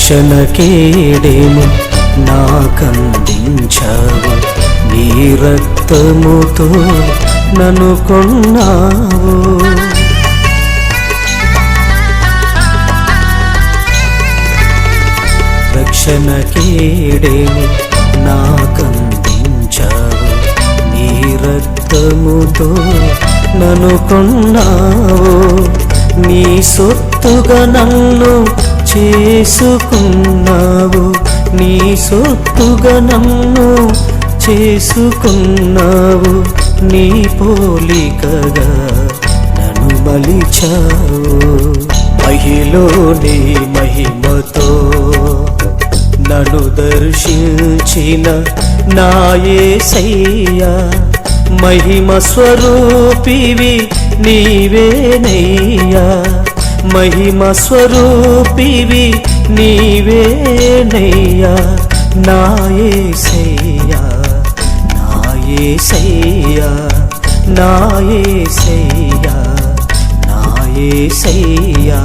రక్షణ కేడెము నాకందించావు, నీ రక్తముతో నన్ను కొన్నావు. రక్షణ కేడెము నాకందించావు, నీ రక్తముతో నన్ను కొన్నావు. నీ సొత్తుగా నన్ను చేసుకున్నావు, నీ సొత్తుగా నన్ను చేసుకున్నావు. నీ పోలికగా నన్ను మలిచావు. మహిలోని మహిమతో నన్ను దర్శించిన నా యేసయ్యా, మహిమ స్వరూపివి నీవేనయ్యా, మహిమ స్వరూపివి నీవేనయ్యా. నా యేసయ్యా, నా యేసయ్యా, నా యేసయ్యా, నా యేసయ్యా.